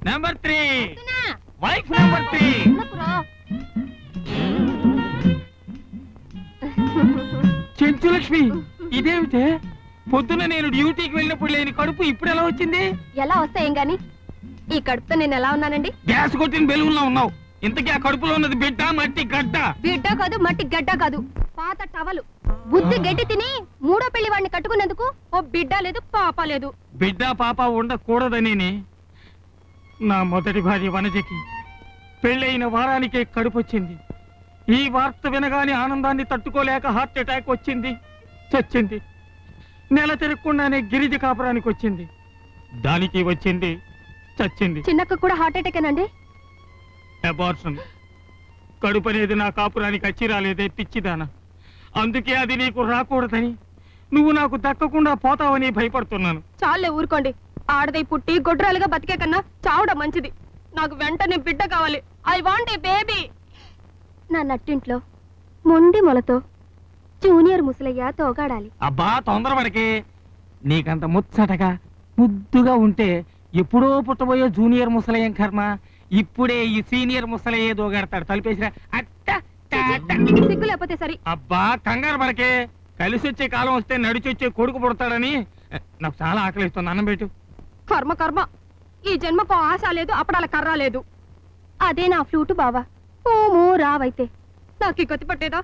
Number 3 wife number 3 Chenchulakshmi, ఇదేమిటే పొద్దున నేను డ్యూటీకి వెళ్ళినప్పుడు లేని కడుపు ఇప్పుడు ఎలా వచ్చింది? ఎలా వస్తాయేం గాని ఈ కడుపుతో నేను ఎలా ఉన్నానండి? గ్యాస్ కొట్టిన బెలూన్లో ఉన్నావు. ఇంతకీ ఆ కడుపులో ఉన్నది బిడ్డ మట్టి గడ్డ? బిడ్డ కాదు, మట్టి గడ్డ కాదు, పాత టవలు. బుద్ధి గడ్డి తిని మూడో పెళ్లి వాడిని కట్టుకున్నందుకు ఓ బిడ్డ లేదు, పాప లేదు. బిడ్డ పాప ఉండకూడదని నా మొదటి భార్య వనజకి పెళ్ళైన వారానికే కడుపొచ్చింది. ఈ వార్త వినగానే ఆనందాన్ని తట్టుకోలేక హార్ట్ అటాక్ వచ్చింది, చచ్చింది. నెల తిరగకుండానే గిరిజ కాపురానికి వచ్చింది, దానికి వచ్చింది, చచ్చింది. చిన్నక్క కూడా హార్ట్ అటాకేనండి? అబార్షన్. కడుపు అనేది నా కాపురానికి వచ్చి రాలేదే పిచ్చిదానా. అందుకే అది నీకు రాకూడదని, నువ్వు నాకు దక్కకుండా పోతావని భయపడుతున్నాను. చాలే ఊరుకోండి. ఆడదై పుట్టి గొడ్రాలుగా బతికే కన్నా చావడం మంచిది. నాకు వెంటనే బిడ్డ కావాలి. I want a baby. నా నట్టింట్లో మొండి మొలతో జూనియర్ ముసలయ్య తోగాడాలి. అబ్బా తొందరపడికి. నీకంత ముచ్చటగా ముద్దుగా ఉంటే ఎప్పుడో పుట్టబోయే జూనియర్ ముసలయ్యం కర్మ. ఇప్పుడే ఈ సీనియర్ ముసలయ్యే దోగాడతాడు. తలిపేసిరా. సిగ్గు లేకపోతే సరి. అబ్బా కంగారు పడకే. కలిసి వచ్చే కాలం వస్తే నడిచొచ్చే కొడుకు పుడతాడని. నాకు చాలా ఆకలిస్తుంది, అన్నం పెట్టు. కర్మ కర్మ. ఈ జన్మకు ఆశ లేదు, అప్పుడాల కర్ర లేదు. అదే నా ఫ్లూటు బావా. ఓమో రావైతే నాకు గతి పట్టేదా?